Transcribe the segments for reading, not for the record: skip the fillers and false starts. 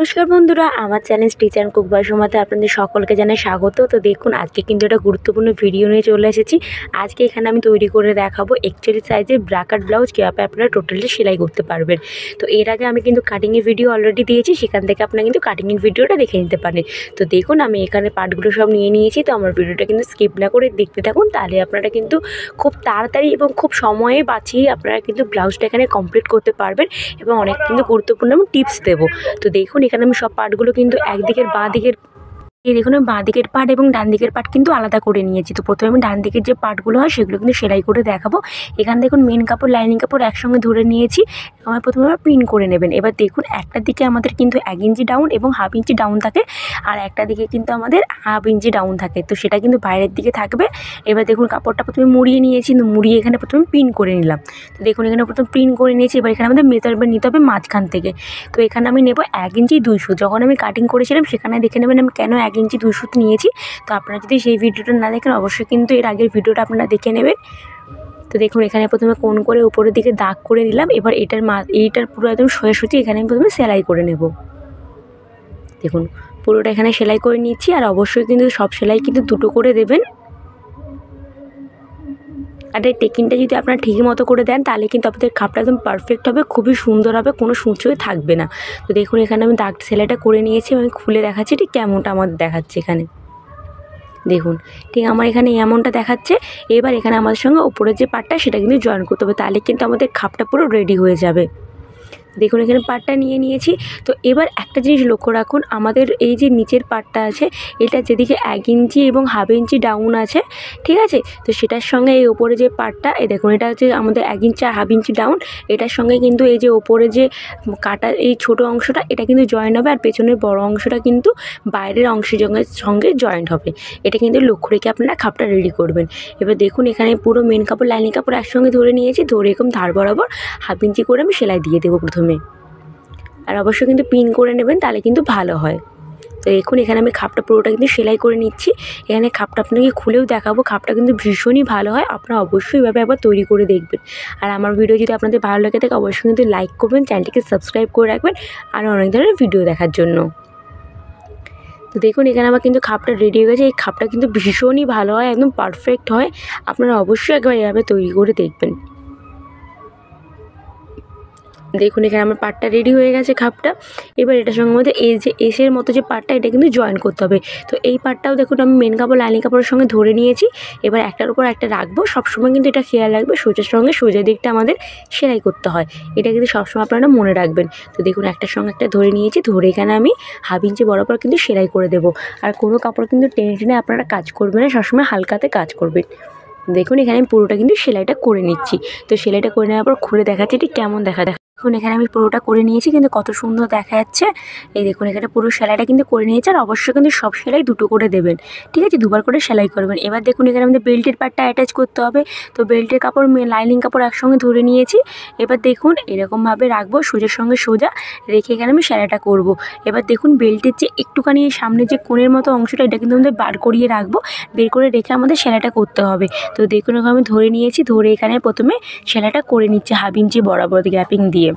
নমস্কার বন্ধুরা, আমার channel stitch and cook by সোমাতে আপনাদের সকলকে জানাই স্বাগত। তো দেখুন, আজকে কিন্তু একটা গুরুত্বপূর্ণ ভিডিও নিয়ে চলে এসেছি। আজকে এখানে আমি তৈরি করে দেখাবো 41 সাইজের ব্রাকাট ব্লাউজ কীভাবে আপনারা টোটালি সেলাই করতে পারবেন। তো এর আগে আমি কিন্তু কাটিংয়ের ভিডিও অলরেডি দিয়েছি, সেখান থেকে আপনারা কিন্তু কাটিংয়ের ভিডিওটা দেখে নিতে পারেন। তো দেখুন, আমি এখানে পার্টগুলো সব নিয়ে নিয়েছি। তো আমার ভিডিওটা কিন্তু স্কিপ না করে দেখতে থাকুন, তাহলে আপনারা কিন্তু খুব তাড়াতাড়ি এবং খুব সময়ে বাঁচিয়ে আপনারা কিন্তু ব্লাউজটা এখানে কমপ্লিট করতে পারবেন এবং অনেক কিন্তু গুরুত্বপূর্ণ আমি টিপস দেবো। তো দেখুন, এখানে আমি সব পার্টগুলো কিন্তু একদিকের বাঁ দিকের দেখুন বাঁ দিকের পার্ট এবং ডান দিকের পার্ট কিন্তু আলাদা করে নিয়েছি। তো প্রথমে আমি ডান দিকের যে পার্টগুলো হয় সেগুলো কিন্তু সেলাই করে দেখাবো। এখানে দেখুন মেন কাপড় লাইনিং কাপড় একসঙ্গে ধরে নিয়েছি। আমার প্রথমে পিন করে নেবেন। এবার দেখুন, একটা দিকে আমাদের কিন্তু 1 ইঞ্চি ডাউন এবং হাফ ইঞ্চি ডাউন থাকে, আর একটা দিকে কিন্তু আমাদের হাফ ইঞ্চি ডাউন থাকে। তো সেটা কিন্তু বাইরের দিকে থাকবে। এবার দেখুন, কাপড়টা প্রথমে মুড়িয়ে নিয়েছি, মুড়িয়ে এখানে প্রথমে পিন করে নিলাম। তো দেখুন, এখানে প্রথমে পিন করে নিয়েছি। এবার এখানে আমাদের মেজারমেন্ট নিতে হবে মাঝখান থেকে। তো এখানে আমি নেব 1 ইঞ্চি 2 সুত। যখন আমি কাটিং করেছিলাম সেখানে দেখে নেবেন আমি কেন 1 ইঞ্চি 2 সুত নিয়েছি। তো আপনারা যদি সেই ভিডিওটা না দেখেন, অবশ্যই কিন্তু এর আগের ভিডিওটা আপনারা দেখে নেবেন। তো দেখুন, এখানে প্রথমে কোণ করে উপরের দিকে দাগ করে দিলাম। এবার এইটার পুরো একদম সোজাসুজি এখানে আমি প্রথমে সেলাই করে নেব। দেখুন, পুরোটা এখানে সেলাই করে নিচ্ছি। আর অবশ্যই কিন্তু সব সেলাই কিন্তু দুটো করে দেবেন। আর এই টেকিংটা যদি আপনারা ঠিক মতো করে দেন, তাহলে কিন্তু আপনাদের খাপটা একদম পারফেক্ট হবে, খুবই সুন্দর হবে, কোনো সূচই থাকবে না। তো দেখুন, এখানে আমি দাগ সেলাইটা করে নিয়েছি। আমি খুলে দেখাচ্ছি ঠিক কেমনটা আমাদের দেখাচ্ছে। এখানে দেখুন, ঠিক আমার এখানে এমনটা দেখাচ্ছে। এবার এখানে আমাদের সঙ্গে উপরের যে পার্টটা সেটা কিন্তু জয়েন করতে হবে, তাহলে কিন্তু আমাদের খাপটা পুরো রেডি হয়ে যাবে। দেখুন, এখানে পার্টটা নিয়ে নিয়েছি। তো এবার একটা জিনিস লক্ষ্য রাখুন, আমাদের এই যে নিচের পার্টটা আছে, এটা যেদিকে 1 ইঞ্চি এবং হাফ ইঞ্চি ডাউন আছে, ঠিক আছে? তো সেটার সঙ্গে এই ওপরে যে পার্টটা, এই দেখুন, এটা হচ্ছে আমাদের 1 ইঞ্চি আর হাফ ইঞ্চি ডাউন। এটার সঙ্গে কিন্তু এই যে ওপরে যে কাটা এই ছোটো অংশটা, এটা কিন্তু জয়েন হবে, আর পেছনের বড় অংশটা কিন্তু বাইরের অংশের সঙ্গে জয়েন্ট হবে। এটা কিন্তু লক্ষ্য রেখে আপনারা খাপটা রেডি করবেন। এবার দেখুন, এখানে পুরো মেন কাপড় লাইনিং কাপড় একসঙ্গে ধরে নিয়েছি। ধরে এরকম ধার বরাবর হাফ ইঞ্চি করে আমি সেলাই দিয়ে দেবো প্রথমে। আর অবশ্যই কিন্তু পিন করে নেবেন, তাহলে কিন্তু ভালো হয়। তো দেখুন, এখানে আমি খাপটা পুরোটা কিন্তু সেলাই করে নিচ্ছি। এখানে খাপটা আপনাকে খুলেও দেখাবো। খাপটা কিন্তু ভীষণই ভালো হয়, আপনারা অবশ্যই এভাবে একবার তৈরি করে দেখবেন। আর আমার ভিডিও যদি আপনাদের ভালো লাগে থাকে, অবশ্যই কিন্তু লাইক করবেন, চ্যানেলটিকে সাবস্ক্রাইব করে রাখবেন আর অনেক ধরনের ভিডিও দেখার জন্য। তো দেখুন, এখানে আমার কিন্তু খাপটা রেডি হয়ে গেছে। এই খাপটা কিন্তু ভীষণই ভালো হয়, একদম পারফেক্ট হয়। আপনারা অবশ্যই একবার এভাবে তৈরি করে দেখবেন। দেখুন, এখানে আমার পার্টটা রেডি হয়ে গেছে খাপটা। এবার এটার সঙ্গে মধ্যে এই যে এসের মতো যে পার্টটা, এটা কিন্তু জয়েন করতে হবে। তো এই পার্টটাও দেখুন আমি মেন কাপড় লাইনিং কাপড়ের সঙ্গে ধরে নিয়েছি। এবার একটার উপর একটা রাখবো। সবসময় কিন্তু এটা খেয়াল রাখবে, সোজার সঙ্গে সোজা দিকটা আমাদের সেলাই করতে হয়। এটা কিন্তু সবসময় আপনারা মনে রাখবেন। তো দেখুন, একটার সঙ্গে একটা ধরে নিয়েছি। ধরে এখানে আমি হাফ ইঞ্চি বরাবর কিন্তু সেলাই করে দেবো। আর কোনো কাপড় কিন্তু টেনে টেনে আপনারা কাজ করবেন না, সবসময় হালকাতে কাজ করবেন। দেখুন, এখানে আমি পুরোটা কিন্তু সেলাইটা করে নিচ্ছি। তো সেলাইটা করে নেওয়ার পর খুলে দেখাচ্ছি ঠিক কেমন দেখা। দেখুন, এখানে আমি পুরোটা করে নিয়েছি, কিন্তু কত সুন্দর দেখা যাচ্ছে। এই দেখুন, এখানে পুরো সেলাইটা কিন্তু করে নিয়েছে। আর অবশ্যই কিন্তু সব সেলাই দুটো করে দেবেন, ঠিক আছে? দুবার করে সেলাই করবেন। এবার দেখুন, এখানে আমাদের বেল্টের পার্টটা অ্যাটাচ করতে হবে। তো বেল্টের কাপড় লাইনিং কাপড় একসঙ্গে ধরে নিয়েছি। এবার দেখুন, এরকমভাবে রাখবো, সোজার সঙ্গে সোজা রেখে এখানে আমি সেলাইটা করব। এবার দেখুন, বেল্টের যে একটুখানি সামনে যে কোণের মতো অংশটা, এটা কিন্তু আমাদের বার করিয়ে রাখবো। বের করে রেখে আমাদের সেলাইটা করতে হবে। তো দেখুন, এখানে আমি ধরে নিয়েছি। ধরে এখানে প্রথমে সেলাইটা করে নিচ্ছি হাফ ইঞ্চি বরাবর গ্যাপিং দিয়ে।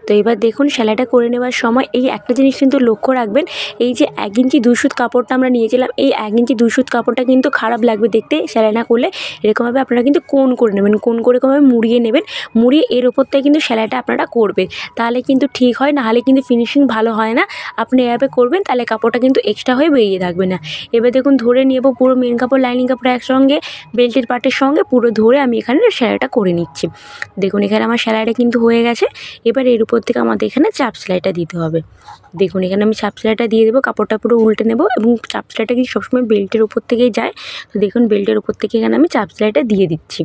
তো এবার দেখুন, সেলাইটা করে নেওয়ার সময় এই একটা জিনিস কিন্তু লক্ষ্য রাখবেন, এই যে 1 ইঞ্চি 2 সুত কাপড়টা আমরা নিয়েছিলাম, এই 1 ইঞ্চি 2 সুত কাপড়টা কিন্তু খারাপ লাগবে দেখতে সেলাই না করলে। এরকমভাবে আপনারা কিন্তু কোণ করে নেবেন, কোণ করে এরকমভাবে মুড়িয়ে নেবেন। মুড়িয়ে এর ওপর থেকে কিন্তু সেলাইটা আপনারা করবেন, তাহলে কিন্তু ঠিক হয়। নাহলে কিন্তু ফিনিশিং ভালো হয় না। আপনি এভাবে করবেন, তাহলে কাপড়টা কিন্তু এক্সট্রা হয়ে বেরিয়ে থাকবে না। এবার দেখুন, ধরে নেব পুরো মেন কাপড় লাইনিং কাপড় একসঙ্গে বেল্টের পার্টের সঙ্গে পুরো ধরে আমি এখানে সেলাইটা করে নিচ্ছি। দেখুন, এখানে আমার সেলাইটা কিন্তু হয়ে গেছে। এবার এর উপর থেকে আমাদের এখানে চাপ সেলাইটা দিতে হবে। দেখুন, এখানে আমি চাপ সেলাইটা দিয়ে দেবো। কাপড়টা পুরো উল্টে নেব এবং চাপ সেলাইটা কিন্তু সবসময় বেল্টের উপর থেকেই যায়। তো দেখুন, বেল্টের উপর থেকে এখানে আমি চাপ সেলাইটা দিয়ে দিচ্ছি।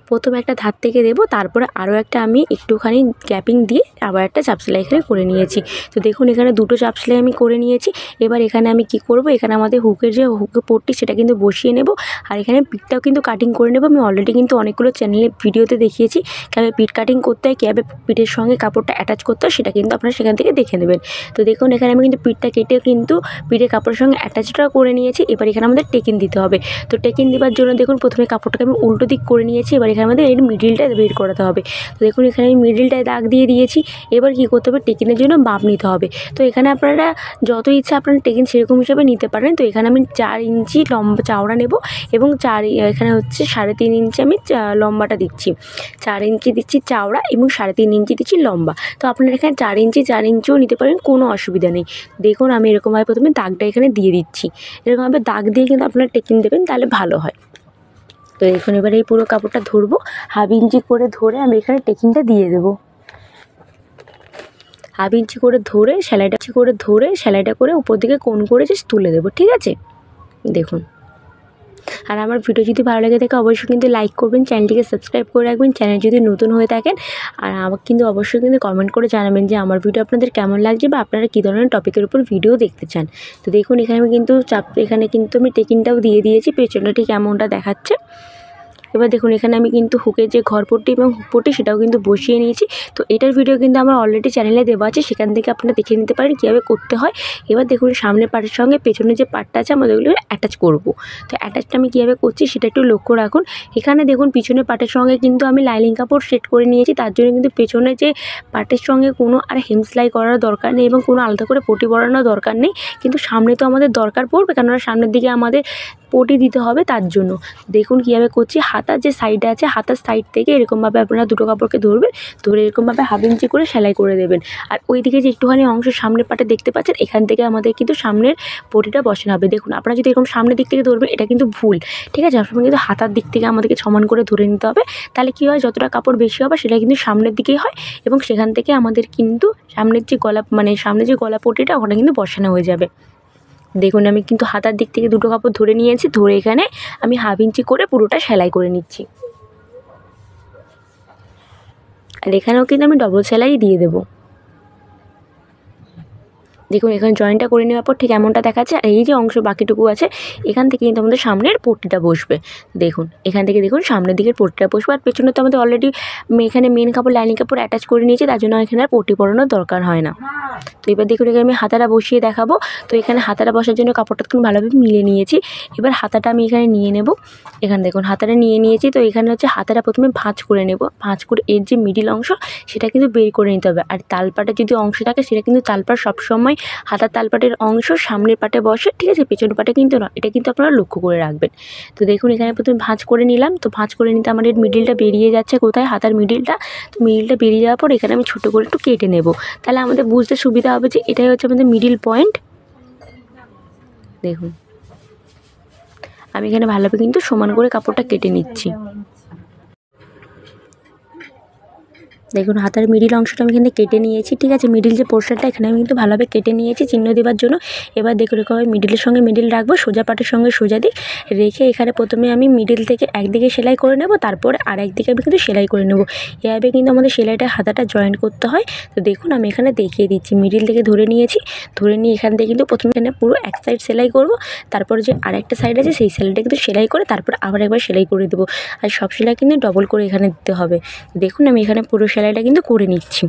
প্রথমে একটা ধার থেকে দেবো, তারপরে আরও একটা আমি একটুখানি গ্যাপিং দিয়ে আবার একটা চাপ সেলাই এখানে করে নিয়েছি। তো দেখুন, এখানে দুটো চাপ সেলাই আমি করে নিয়েছি। এবার এখানে আমি কি করব, এখানে আমাদের হুকের যে হুকের পট্টি সেটা কিন্তু বসিয়ে নেব। আর এখানে পিঠটাও কিন্তু কাটিং করে নেব। আমি অলরেডি কিন্তু অনেকগুলো চ্যানেলে ভিডিওতে দেখিয়েছি কীভাবে পিঠ কাটিং করতে হয়, কীভাবে পিঠের সঙ্গে কাপড়টা অ্যাটাচ করতে হয়, সেটা কিন্তু আপনারা সেখান থেকে দেখে নেবেন। তো দেখুন, এখানে আমি কিন্তু পিঠটা কেটে কিন্তু পিঠের কাপড়ের সঙ্গে অ্যাটাচটা করে নিয়েছি। এবার এখানে আমাদের টেকিং দিতে হবে। তো টেকিং দেওয়ার জন্য দেখুন, প্রথমে কাপড়টাকে আমি উল্টো দিক করে নিয়েছি। এবার এখানে আমাদের এর মিডিলটা বের করাতে হবে। তো দেখুন এখানে আমি মিডিলটায় দাগ দিয়ে দিয়েছি। এবার কী করতে হবে, টেকিনের জন্য মাপ নিতে হবে। তো এখানে আপনারা যত ইচ্ছা আপনারা টেকিন সেরকম হিসাবে নিতে পারেন। তো এখানে আমি 4 ইঞ্চি লম্বা চওড়া নেব এবং এখানে হচ্ছে 3.5 ইঞ্চি আমি লম্বাটা দিচ্ছি। 4 ইঞ্চি দিচ্ছি চওড়া এবং 3.5 ইঞ্চি দিচ্ছি লম্বা। তো আপনারা এখানে 4 ইঞ্চি 4 ইঞ্চিও নিতে পারেন, কোনো অসুবিধা নেই। দেখুন আমি এরকমভাবে প্রথমে দাগটা এখানে দিয়ে দিচ্ছি। এরকমভাবে দাগ দিয়ে কিন্তু আপনারা টেকিন দেবেন, তাহলে ভালো হয়। তো দেখুন এবার এই পুরো কাপড়টা ধরবো, 1/2 ইঞ্চি করে ধরে আমি এখানে টেকিনটা দিয়ে দেবো। 1/2 ইঞ্চি করে ধরে সেলাইটা করে উপর দিকে কোণ করে জাস্ট তুলে দেবো, ঠিক আছে। দেখুন, আর আমার ভিডিও যদি ভালো লাগে থাকে অবশ্যই কিন্তু লাইক করবেন, চ্যানেলটিকে সাবস্ক্রাইব করে রাখবেন চ্যানেল যদি নতুন হয়ে থাকেন। আর আমাকে কিন্তু অবশ্যই কিন্তু কমেন্ট করে জানাবেন যে আমার ভিডিও আপনাদের কেমন লাগছে বা আপনারা কী ধরনের টপিকের উপর ভিডিও দেখতে চান। তো দেখুন এখানে আমি কিন্তু এখানে কিন্তু আমি টেকিনটাও দিয়ে দিয়েছি, পেছনটা ঠিক এমনটা দেখাচ্ছে। এবার দেখুন এখানে আমি কিন্তু হুকের যে ঘরপট্টি এবং হুকপট্টি সেটাও কিন্তু বসিয়ে নিয়েছি। তো এটার ভিডিও কিন্তু আমার অলরেডি চ্যানেলে দেওয়া আছে, সেখান থেকে আপনারা দেখে নিতে পারেন কীভাবে করতে হয়। এবার দেখুন সামনের পার্টের সঙ্গে পেছনের যে পার্টটা আছে আমাদের ওগুলো অ্যাটাচ করব। তো অ্যাটাচটা আমি কীভাবে করছি সেটা একটু লক্ষ্য রাখুন। এখানে দেখুন পিছনের পার্টের সঙ্গে কিন্তু আমি লাইনিং কাপড় সেট করে নিয়েছি, তার জন্য কিন্তু পেছনের যে পার্টের সঙ্গে কোনো আর হেম সেলাই করার দরকার নেই এবং কোনো আলাদা করে পটি পরানোর দরকার নেই। কিন্তু সামনে তো আমাদের দরকার পড়বে, কেননা সামনের দিকে আমাদের পটি দিতে হবে, তার জন্য দেখুন কীভাবে করছি। হাতার যে সাইড আছে, হাতার সাইড থেকে এরকমভাবে আপনারা দুটো কাপড়কে ধরবেন, ধরে এরকমভাবে 1/2 ইঞ্চি করে সেলাই করে দেবেন। আর ওই দিকে যে একটুখানি অংশ সামনের পাটে দেখতে পাচ্ছেন, এখান থেকে আমাদের কিন্তু সামনের পটিটা বসানো হবে। দেখুন আপনারা যদি এরকম সামনের দিক থেকে ধরবেন এটা কিন্তু ভুল, ঠিক আছে। সবসময় কিন্তু হাতার দিক থেকে আমাদেরকে সমান করে ধরে নিতে হবে, তাহলে কী হয়, যতটা কাপড় বেশি হবে সেটা কিন্তু সামনের দিকেই হয় এবং সেখান থেকে আমাদের কিন্তু সামনের যে সামনে যে গলা পটিটা ওখানে কিন্তু বসানো হয়ে যাবে। দেখুন আমি কিন্তু হাতার দিক থেকে দুটো কাপড় ধরে নিয়েছি, ধরে এখানে আমি 1/2 ইঞ্চি করে পুরোটা সেলাই করে নিচ্ছি। আর এখানেও কিন্তু আমি ডবল সেলাই দিয়ে দেবো। দেখুন এখানে জয়েন্টটা করে নেওয়ার পর ঠিক এমনটা দেখাচ্ছে। আর এই যে অংশ বাকিটুকু আছে এখান থেকে কিন্তু আমাদের সামনের পট্টিটা বসবে। দেখুন এখান থেকে দেখুন সামনের দিকের পট্টিটা বসবে। আর পেছনে তো আমাদের অলরেডি এখানে মেন কাপড় লাইনিং কাপড় অ্যাটাচ করে নিয়েছি, তার জন্য এখানে আর পট্টি পরানোর দরকার হয় না। তো এবার দেখুন এখানে আমি হাতাটা বসিয়ে দেখাবো। তো এখানে হাতাটা বসার জন্য কাপড়টা তখন ভালোভাবে মিলিয়ে নিয়েছি। এবার হাতাটা আমি এখানে নিয়ে নেব। এখানে দেখুন হাতাটা নিয়ে নিয়েছি। তো এখানে হচ্ছে হাতাটা প্রথমে ভাঁজ করে নেব, ভাঁজ করে এর যে মিডিল অংশ সেটা কিন্তু বের করে নিতে হবে। আর তালপাটের যদি অংশ থাকে সেটা কিন্তু তালপাট সবসময় হাতার তালপাটের অংশ সামনের পাটে বসে, ঠিক আছে, পেছনের পাটে কিন্তু না, এটা কিন্তু আপনারা লক্ষ্য করে রাখবেন। তো দেখুন এখানে প্রথমে ভাঁজ করে নিলাম। তো ভাঁজ করে নিতে আমার এর মিডিলটা বেরিয়ে যাচ্ছে কোথায়, হাতার মিডিলটা। তো মিডিলটা বেরিয়ে যাওয়ার পর এখানে আমি ছোটো করে একটু কেটে নেব, তাহলে আমাদের বুঝতে সুবিধা হবে যে এটাই হচ্ছে আমাদের মিডিল পয়েন্ট। দেখুন আমি এখানে ভালোভাবে কিন্তু সমান করে কাপড়টা কেটে নিচ্ছি। দেখুন হাতার মিডিল অংশটা আমি এখানে কেটে নিয়েছি, ঠিক আছে। মিডিল যে পোর্শনটা এখানে আমি কিন্তু ভালোভাবে কেটে নিয়েছি চিহ্ন দেওয়ার জন্য। এবার দেখুন এরকমভাবে মিডিলের সঙ্গে মিডিল রাখবো, সোজা পাটের সঙ্গে সোজা দিক রেখে এখানে প্রথমে আমি মিডিল থেকে একদিকে সেলাই করে নেব, তারপরে আর একদিকে আমি কিন্তু সেলাই করে নেব। এভাবে কিন্তু আমাদের সেলাইটা হাতাটা জয়েন্ট করতে হয়। তো দেখুন আমি এখানে দেখিয়ে দিচ্ছি, মিডিল থেকে ধরে নিয়েছি, ধরে নিয়ে এখান থেকে কিন্তু প্রথমে এখানে পুরো এক সাইড সেলাই করব, তারপরে যে আরেকটা সাইড আছে সেই সেলাইটা কিন্তু সেলাই করে তারপর আবার একবার সেলাই করে দেবো। আর সব সেলাই কিন্তু ডবল করে এখানে দিতে হবে। দেখুন আমি এখানে পুরো সেলাইটা কিন্তু করে নিচ্ছি।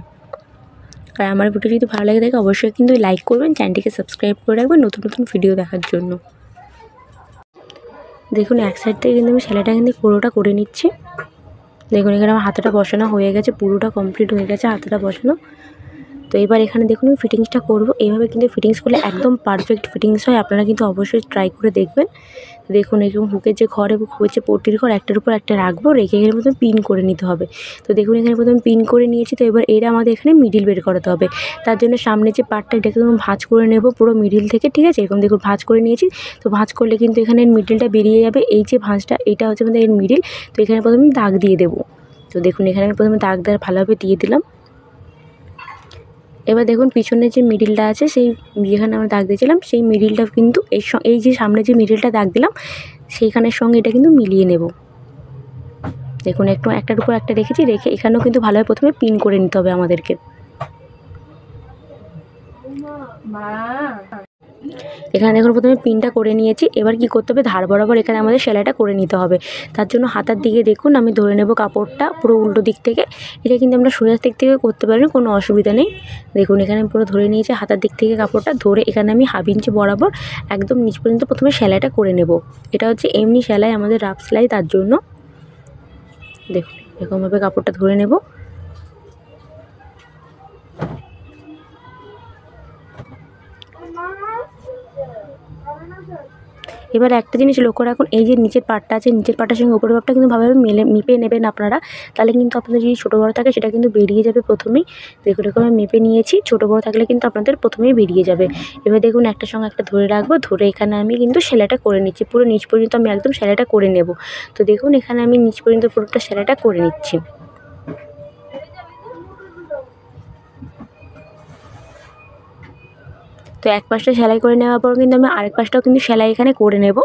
আর আমার ভিডিও যদি ভালো লাগে থাকে অবশ্যই কিন্তু লাইক করবেন, চ্যানেলটিকে সাবস্ক্রাইব করে রাখবেন নতুন নতুন ভিডিও দেখার জন্য। দেখুন এক সাইড থেকে কিন্তু আমি সেলাইটা কিন্তু পুরোটা করে নিচ্ছি। দেখুন এখানে আমার হাতাটা বসানো হয়ে গেছে, পুরোটা কমপ্লিট হয়ে গেছে হাতাটা বসানো। তো এবার এখানে দেখুন আমি ফিটিংসটা করবো। এইভাবে কিন্তু ফিটিংস করলে একদম পারফেক্ট ফিটিংস হয়, আপনারা কিন্তু অবশ্যই ট্রাই করে দেখবেন। দেখুন এরকম হুকের যে ঘর এবং হুকের যে পট্টির ঘর একটার উপর একটা রাখবো, রেখে এখানে প্রথমে পিন করে নিতে হবে। তো দেখুন এখানে প্রথমে পিন করে নিয়েছি। তো এবার এর আমাদের এখানে মিডিল বের করাতে হবে, তার জন্য সামনে যে পার্টটা এটাকে একদম ভাঁজ করে নেব পুরো মিডিল থেকে, ঠিক আছে। এরকম দেখুন ভাঁজ করে নিয়েছি। তো ভাঁজ করলে কিন্তু এখানে মিডিলটা বেরিয়ে যাবে, এই যে ভাঁজটা এটা হচ্ছে আমাদের এর মিডিল। তো এখানে প্রথমে দাগ দিয়ে দেবো। তো দেখুন এখানে আমি প্রথমে দাগ দেওয়ার ভালোভাবে দিয়ে দিলাম। এবার দেখুন পিছনের যে মিডিলটা আছে সেই যেখানে আমরা দাগ দিয়েছিলাম সেই মিডিলটা কিন্তু এই যে সামনে যে মিডিলটা দাগ দিলাম সেইখানের সঙ্গে এটা কিন্তু মিলিয়ে নেব। দেখুন একটার উপর একটা রেখেছি, রেখে এখানেও কিন্তু ভালোভাবে প্রথমে পিন করে নিতে হবে আমাদেরকে। এখানে দেখুন প্রথমে পিনটা করে নিয়েছি। এবার কি করতে হবে, ধার বরাবর এখানে আমাদের সেলাইটা করে নিতে হবে। তার জন্য হাতার দিকে দেখুন আমি ধরে নেব কাপড়টা পুরো উল্টো দিক থেকে। এটা কিন্তু আমরা সোজা দিক থেকে করতে পারি, কোনো অসুবিধা নেই। দেখুন এখানে আমি পুরো ধরে নিয়েছি হাতার দিক থেকে কাপড়টা ধরে এখানে আমি 1/2 ইঞ্চি বরাবর একদম নিচ পর্যন্ত প্রথমে সেলাইটা করে নেব। এটা হচ্ছে এমনি সেলাই, আমাদের রাফ সেলাই, তার জন্য দেখুন এরকমভাবে কাপড়টা ধরে নেব। এবার একটা জিনিস লক্ষ্য রাখুন, এই যে নিচের পাটটা আছে, নিচের পাটটার সঙ্গে উপরের পাটটা কিন্তু ভালোভাবে মেপে নেবেন আপনারা। তাহলে কিন্তু আপনাদের যদি ছোটো বড়ো থাকে সেটা কিন্তু বেরিয়ে যাবে প্রথমেই। দেখুন এরকম আমি মেপে নিয়েছি, ছোটো বড়ো থাকলে কিন্তু আপনাদের প্রথমেই বেরিয়ে যাবে। এবার দেখুন একটার সঙ্গে একটা ধরে রাখবো, ধরে এখানে আমি কিন্তু সেলাইটা করে নিচ্ছি। পুরো নিচ পর্যন্ত আমি একদম সেলাইটা করে নেব। তো দেখুন এখানে আমি নিচ পর্যন্ত পুরোটা সেলাইটা করে নিচ্ছি। তো এক পাশটা সেলাই করে নেওয়ার পর কিন্তু আমি আরেক পাশটাও কিন্তু সেলাই এখানে করে নেব।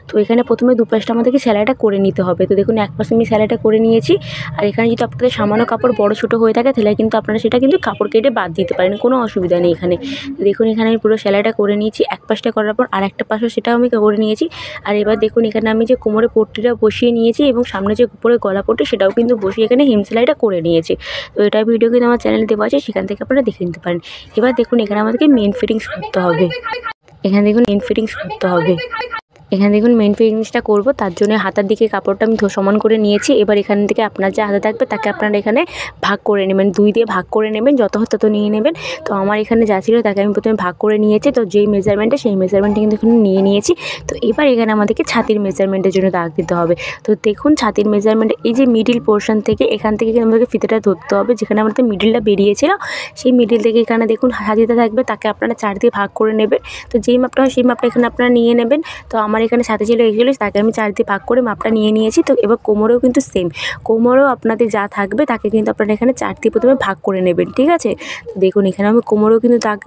তো এখানে প্রথমে দু পাশটা আমাদেরকে সেলাইটা করে নিতে হবে। তো দেখুন এক পাশে আমি সেলাইটা করে নিয়েছি। আর এখানে যদি আপনাদের সামান্য কাপড় বড় ছোটো হয়ে থাকে তাহলে কিন্তু আপনারা সেটা কিন্তু কাপড় কেটে বাদ দিতে পারেন, কোনো অসুবিধা নেই এখানে। তো দেখুন এখানে আমি পুরো সেলাইটা করে নিয়েছি। এক পাশটা করার পর আরেকটা পাশও সেটাও আমি করে নিয়েছি। আর এবার দেখুন এখানে আমি যে কোমরে পট্টিটা বসিয়ে নিয়েছি এবং সামনে যে উপরে গলা পট্টি সেটাও কিন্তু বসিয়ে এখানে হেম সেলাইটা করে নিয়েছি। তো এটা ভিডিও কিন্তু আমার চ্যানেলে দেওয়া আছে, সেখান থেকে আপনারা দেখে নিতে পারেন। এবার দেখুন এখানে আমাদেরকে মেন ফিটিংস করতে হবে। এখানে দেখুন মেন ফিটিংস করতে হবে। এখানে দেখুন মেন ফিটিংসটা করব, তার জন্য হাতার দিকে কাপড়টা আমি সমান করে নিয়েছি। এবার এখান থেকে আপনার যে হাতে থাকবে তাকে আপনারা এখানে ভাগ করে নেবেন, 2 দিয়ে ভাগ করে নেবেন, যত হয় তত নিয়ে নেবেন। তো আমার এখানে যা ছিল তাকে আমি প্রথমে ভাগ করে নিয়েছি। তো যেই মেজারমেন্টটা সেই মেজারমেন্টটা কিন্তু এখানে নিয়ে নিয়েছি। তো এবার এখানে আমাদেরকে ছাতির মেজারমেন্টের জন্য দাগ দিতে হবে। তো দেখুন ছাতির মেজারমেন্ট এই যে মিডিল পোর্শন থেকে এখান থেকে কিন্তু আমাদেরকে ফিতেটা ধরতে হবে, যেখানে আমাদের মিডিলটা বেরিয়েছিল সেই মিডিল থেকে এখানে দেখুন হাতিটা থাকবে, তাকে আপনারা 4 দিয়ে ভাগ করে নেবেন। তো যেই মাপটা হয় সেই মাপটা এখানে আপনারা নিয়ে নেবেন। তো আমার এখানে সাথে ছিল 41, তাকে আমি 4 দিয়ে ভাগ করে মাপটা নিয়ে নিয়েছি। তো এবার কোমরেও কিন্তু সেম, কোমরেও আপনাদের যা থাকবে তাকে কিন্তু আপনারা এখানে 4 দিয়ে প্রথমে ভাগ করে নেবেন, ঠিক আছে। তো দেখুন এখানে আমি কোমরেও কিন্তু দাগ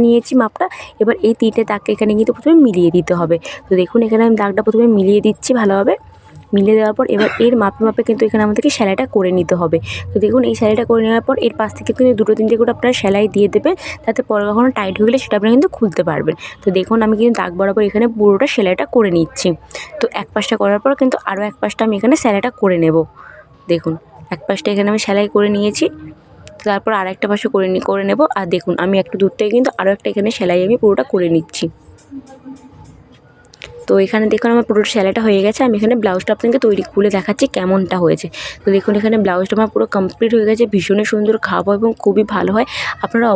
নিয়েছি মাপটা। এবার এই 3টে দাগকে এখানে কিন্তু প্রথমে মিলিয়ে দিতে হবে। তো দেখুন এখানে আমি দাগটা প্রথমে মিলিয়ে দিচ্ছি ভালোভাবে। মিলিয়ে দেওয়ার পর এবার এর মাপে মাপে কিন্তু এখানে আমাদেরকে সেলাইটা করে নিতে হবে। তো দেখুন এই সেলাইটা করে নেওয়ার পর এর পাশ থেকে কিন্তু 2-3টে করে আপনারা সেলাই দিয়ে দেবেন, যাতে পরে কখনো টাইট হয়ে গেলে সেটা আপনারা কিন্তু খুলতে পারবেন। তো দেখুন আমি কিন্তু দাগ বরাবর এখানে পুরোটা সেলাইটা করে নিচ্ছি। তো এক পাশটা করার পর কিন্তু আরও এক পাশটা আমি এখানে সেলাইটা করে নেব। দেখুন এক পাশটা এখানে আমি সেলাই করে নিয়েছি, তারপর আরেকটা পাশে করে নেব। আর দেখুন আমি একটু দূর থেকে কিন্তু আরও একটা এখানে সেলাই আমি পুরোটা করে নিচ্ছি। তো এখানে দেখুন আমার পুরো সেলাইটা হয়ে গেছে। আমি এখানে ব্লাউজটা আপনাকে খুলে দেখাচ্ছি কেমনটা হয়েছে। তো দেখুন এখানে ব্লাউজটা আমার পুরো কমপ্লিট হয়ে গেছে, ভীষণই সুন্দর, খাবো এবং খুবই ভালো হয়। আপনারা